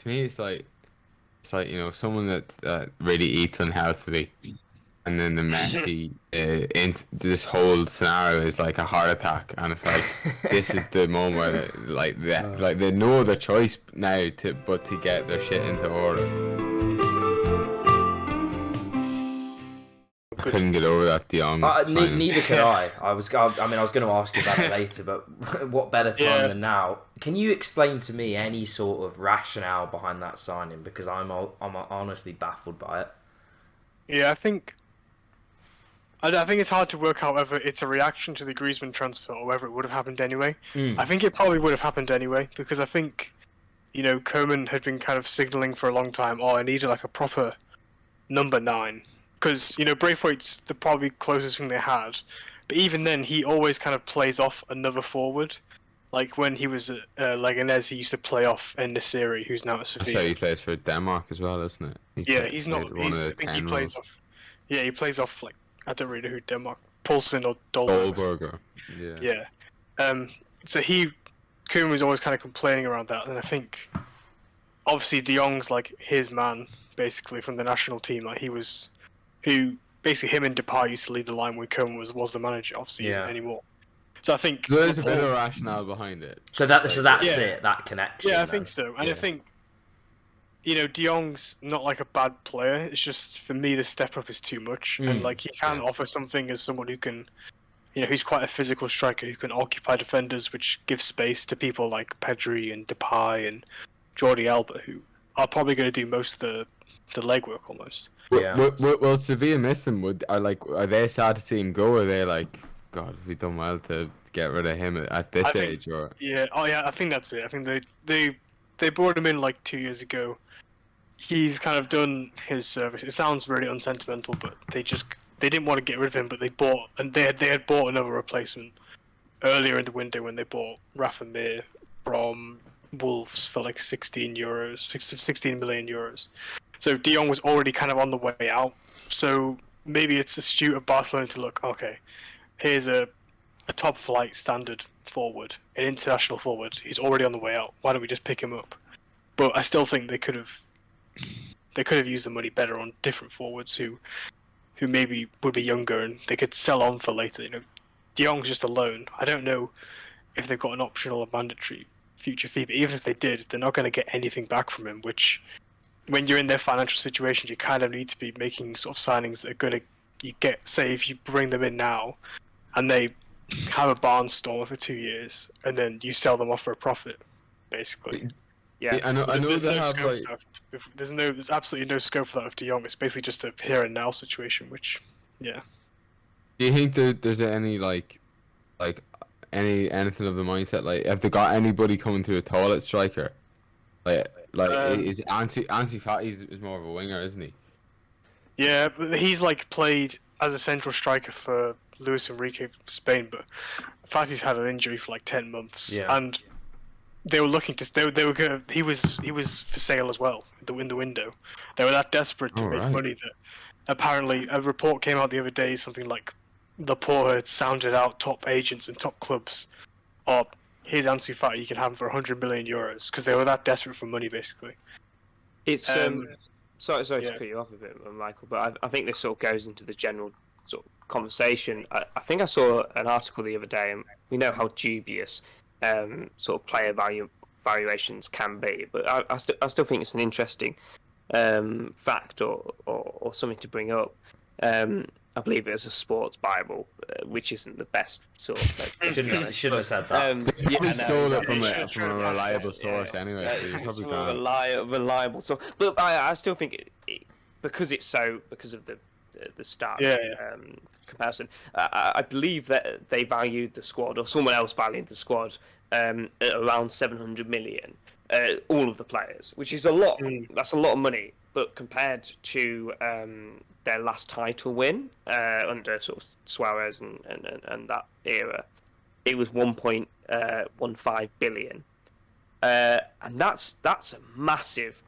to me, it's like someone that really eats unhealthily, and then the Messi in this whole scenario is like a heart attack, and it's like this is the moment where they no other choice now to get their shit into order. I couldn't get over that De Jong signing. Neither could I. I mean, I was going to ask you about it later, but what better time than now? Can you explain to me any sort of rationale behind that signing? Because I'm honestly baffled by it. Yeah, I think it's hard to work out whether it's a reaction to the Griezmann transfer or whether it would have happened anyway. I think it probably would have happened anyway, because I think, Koeman had been kind of signalling for a long time, I needed like a proper number 9. Because, Braithwaite's the probably closest thing they had. But even then, he always kind of plays off another forward. Like when he was at Leganés, he used to play off En-Nesyri, who's now at Sevilla. So he plays for Denmark as well, isn't it? He's not. I think he plays off. Yeah, he plays off like, I don't really know who Denmark. Poulsen or Dolberger. Yeah. So Koeman was always kind of complaining around that, and I think, obviously, De Jong's like his man, basically from the national team. Like who basically him and Depay used to lead the line when Koeman was the manager. Obviously, he isn't anymore. So I think there's a bit of rationale behind it. So that's it. That connection. Yeah, I think so, and I think De Jong's not like a bad player. It's just for me the step up is too much, and like he can offer something as someone who can, he's quite a physical striker who can occupy defenders, which gives space to people like Pedri and Depay and Jordi Alba, who are probably going to do most of the legwork almost. Yeah. Will Sevilla miss him? Are they sad to see him go? Or are they like, God, we've done well to get rid of him at this age? Or I think that's it. I think they brought him in like 2 years ago. He's kind of done his service. It sounds really unsentimental, but they didn't want to get rid of him, but they had bought another replacement earlier in the window when they bought Rafa Mir from Wolves for like 16 million euros. So De Jong was already kind of on the way out. So maybe it's astute of Barcelona to look, okay, here's a top flight standard forward, an international forward. He's already on the way out. Why don't we just pick him up? But I still think they could have used the money better on different forwards who maybe would be younger and they could sell on for later. De Jong's just a loan. I don't know if they've got an optional or mandatory future fee, but even if they did, they're not going to get anything back from him, which, when you're in their financial situation, you kind of need to be making sort of signings that are going to say if you bring them in now and they have a barnstormer for 2 years and then you sell them off for a profit, basically. Yeah, I know they have like... There's absolutely no scope for that with De Jong. It's basically just a here and now situation, which, yeah. Do you think there's any anything of the mindset, like, have they got anybody coming through a toilet striker? Is Ansu Fati is more of a winger, isn't he? Yeah, but he's like played as a central striker for Luis Enrique for Spain, but Fati's had an injury for like 10 months, and they were looking to. They were going. He was for sale as well in the window. They were that desperate to make money that apparently a report came out the other day, something like Laporte had sounded out top agents and top clubs. Here's Ansu Fati, you can have him for 100 million euros, because they were that desperate for money, basically. It's sorry to cut you off a bit, Michael, but I think this sort of goes into the general sort of conversation. I think I saw an article the other day, and we know how dubious sort of player valuations can be, but I still think it's an interesting fact or something to bring up. I believe it was a sports Bible, which isn't the best source. Shouldn't have said that. He stole it from a reliable source anyway. It's from a reliable source. But I still think because of the start comparison. I believe that they valued the squad, or someone else valued the squad, at around 700 million. All of the players, which is a lot. That's a lot of money. But compared to their last title win under sort of Suarez and that era, it was 1.15 billion, and that's a massive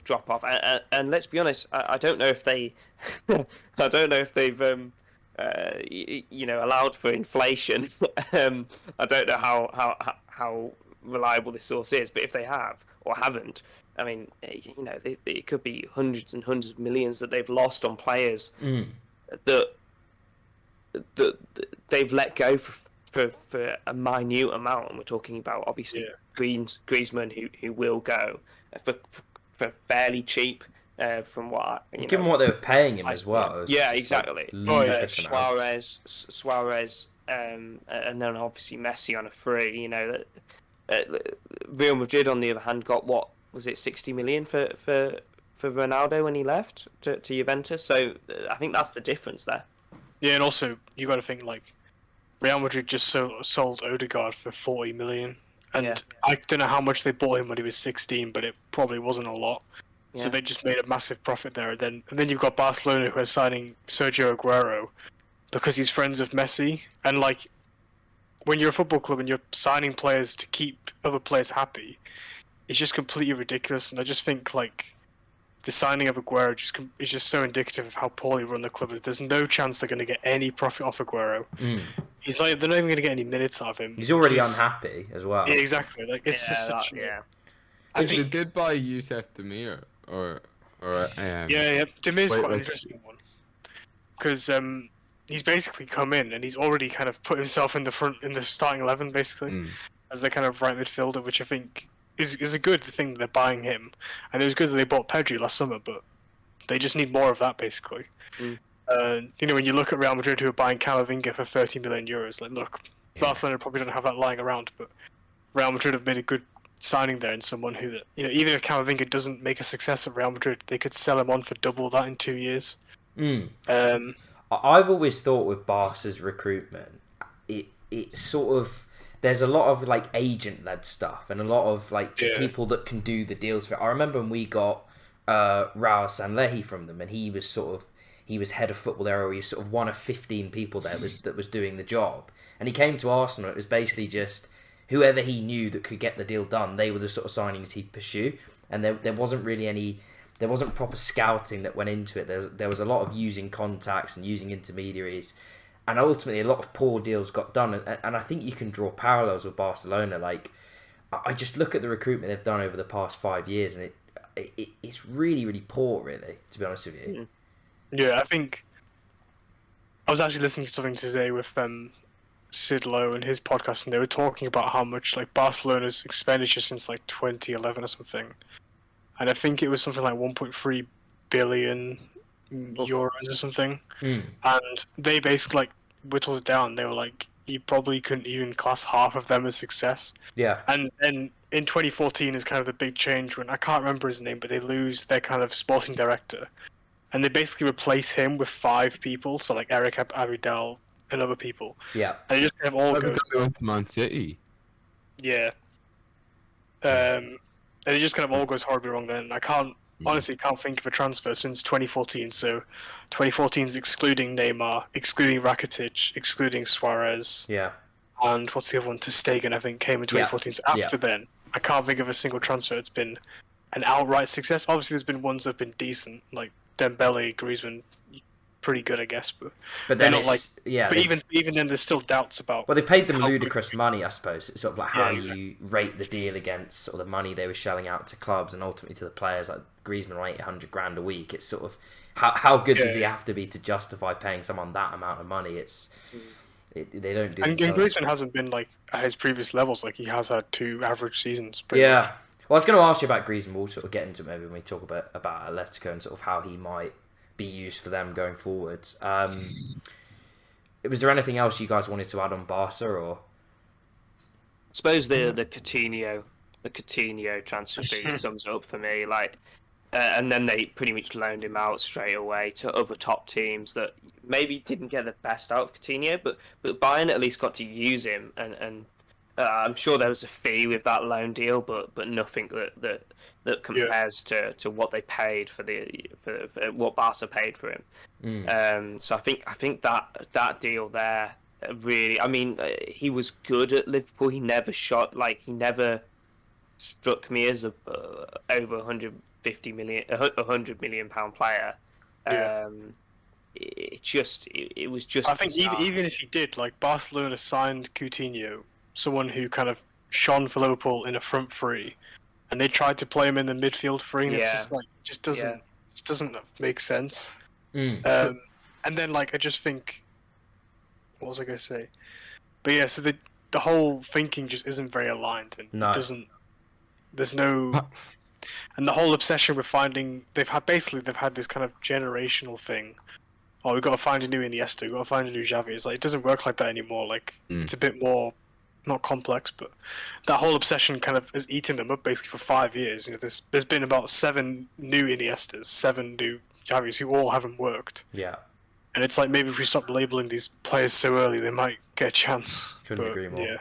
drop off. And let's be honest, I don't know if they've allowed for inflation. I don't know how reliable this source is, but if they have or haven't, I mean, you know, it could be hundreds and hundreds of millions that they've lost on players that they've let go for a minute amount, and we're talking about obviously Griezmann who will go for fairly cheap. From what given what they were paying him as well, yeah, exactly. Like Suarez, and then obviously Messi on a free. You know that Real Madrid, on the other hand, got what was it, 60 million for Ronaldo when he left to Juventus. So I think that's the difference there. Yeah, and also you got to think like Real Madrid just sold Odegaard for 40 million, and I don't know how much they bought him when he was 16, but it probably wasn't a lot. Yeah. So they just made a massive profit there. And then you've got Barcelona, who are signing Sergio Aguero because he's friends with Messi. And like, when you're a football club and you're signing players to keep other players happy, it's just completely ridiculous. And I just think like the signing of Aguero is just so indicative of how poorly run the club is. There's no chance they're going to get any profit off Aguero. He's like, they're not even going to get any minutes out of him. He's already unhappy as well. Yeah, exactly. Like it's just such. I think they did buy Youssef Demir. Demir's quite an interesting one because he's basically come in and he's already kind of put himself in the starting 11 basically as the kind of right midfielder, which I think is a good thing that they're buying him. And it was good that they bought Pedri last summer, but they just need more of that basically. You know, when you look at Real Madrid, who are buying Camavinga for 30 million euros, like look, Barcelona probably don't have that lying around, but Real Madrid have made a good signing there, and someone who, you know, even if Camavinga doesn't make a success at Real Madrid, they could sell him on for double that in 2 years. I've always thought with Barca's recruitment, it sort of, there's a lot of like agent-led stuff and a lot of like people that can do the deals for it. I remember when we got Raul Sanllehi from them, and he was head of football there, or he was sort of one of 15 people there that was doing the job. And he came to Arsenal. It was basically just whoever he knew that could get the deal done, they were the sort of signings he'd pursue. And there wasn't really there wasn't proper scouting that went into it. There was a lot of using contacts and using intermediaries. And ultimately, a lot of poor deals got done. And I think you can draw parallels with Barcelona. Like, I just look at the recruitment they've done over the past 5 years, and it's really, really poor, really, to be honest with you. Yeah, I think I was actually listening to something today with Sid Lowe and his podcast, and they were talking about how much like Barcelona's expenditure since like 2011 or something, and I think it was something like 1.3 billion euros or something. And they basically like whittled it down. They were like, you probably couldn't even class half of them as success. And then in 2014 is kind of the big change when I can't remember his name, but they lose their kind of sporting director, and they basically replace him with 5 people. So like Eric Abidal and other people. And they just kind of all go. They went to Man City. And it just kind of all goes horribly wrong then. I honestly can't think of a transfer since 2014. So 2014 is excluding Neymar, excluding Rakitic, excluding Suarez. And what's the other one? Ter Stegen, I think, came in 2014. So after then, I can't think of a single transfer that's been an outright success. Obviously, there's been ones that have been decent, like Dembele, Griezmann, pretty good, I guess, but then not like But even then, there's still doubts about. Well, they paid them ludicrous money, I suppose. It's sort of like how you rate the deal against sort of the money they were shelling out to clubs and ultimately to the players. Like Griezmann, on $800 grand a week. It's sort of how good does he have to be to justify paying someone that amount of money? They don't do. And Griezmann hasn't been like at his previous levels. Like he has had 2 average seasons. Much. Well, I was going to ask you about Griezmann. We'll sort of get into it maybe when we talk about Atletico and sort of how he might be used for them going forwards. Was there anything else you guys wanted to add on Barca, or? I suppose the Coutinho transfer fee sums it up for me. Like, and then they pretty much loaned him out straight away to other top teams that maybe didn't get the best out of Coutinho, but Bayern at least got to use him, and I'm sure there was a fee with that loan deal, but nothing that compares to what they paid for what Barca paid for him. So I think that deal there really. I mean, he was good at Liverpool. He never struck me as a over 150 million, £100 million player. It was just. I think even if he did, like Barcelona signed Coutinho, someone who kind of shone for Liverpool in a front three, and they tried to play him in the midfield free, and it's Yeah. just like just doesn't make sense. Mm. And then like I just think, what was I gonna say? But yeah, so the whole thinking just isn't very aligned, and No. it doesn't. There's no, and the whole obsession with finding they've had this kind of generational thing. Oh, we've got to find a new Iniesta, we've got to find a new Xavi. It's like it doesn't work like that anymore. Like it's a bit more, not complex, but that whole obsession kind of has eaten them up basically for 5 years. You know, there's been about 7 new Iniestas, 7 new Xavis who all haven't worked. Yeah. And it's like maybe if we stop labeling these players so early, they might get a chance. Couldn't But, agree more. Yeah.